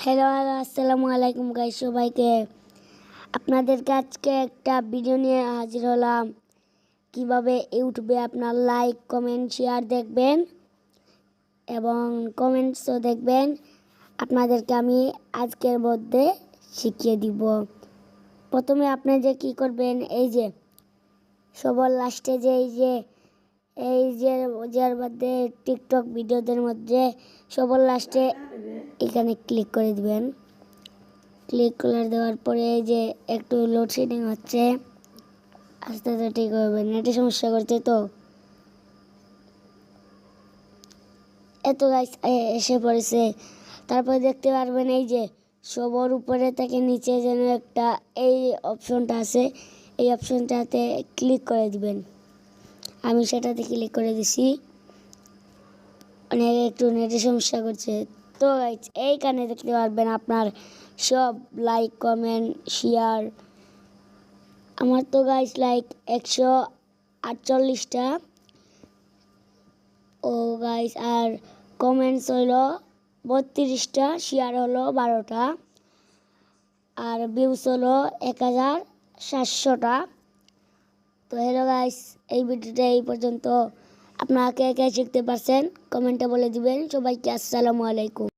Hello আসসালামু আলাইকুম guys, সবাইকে আপনাদেরকে আজকে একটা ভিডিও নিয়ে হাজির হলাম। কিভাবে ইউটিউবে আপনার লাইক কমেন্ট শেয়ার দেখবেন এবং কমেন্টসও দেখবেন, আপনাদেরকে আমি আজকের মধ্যে শিখিয়ে দিব। প্রথমে আপনি যে কি করবেন, এই যে সবার লাস্টে যে যার মধ্যে টিকটক ভিডিওদের মধ্যে সবার লাস্টে এখানে ক্লিক করে দিবেন। ক্লিক করে দেওয়ার পরে এই যে একটু লোডশেডিং হচ্ছে, আস্তে আস্তে ঠিক হবে, নেটে সমস্যা করছে তো এত গাইস এসে পড়েছে। তারপরে দেখতে পারবেন এই যে সবার উপরে থেকে নিচে যেন একটা এই অপশনটা আছে, এই অপশনটাতে ক্লিক করে দিবেন। আমি সেটাতে ক্লিক করে দিছি, অনেক একটু নেটে সমস্যা করছে তো গাইস এইখানে দেখতে পারবেন আপনার সব লাইক কমেন্ট শেয়ার। আমার তো গাইস লাইক 148টা ও গাইস, আর কমেন্টস হলো 32টা, শেয়ার হলো 12টা, আর ভিউস হলো 1700টা। তো হ্যালো গাইস, এই ভিডিওটা এই পর্যন্ত। আপনারা কে কে শিখতে পারছেন কমেন্টে বলে দিবেন। সবাইকে আসসালামু আলাইকুম।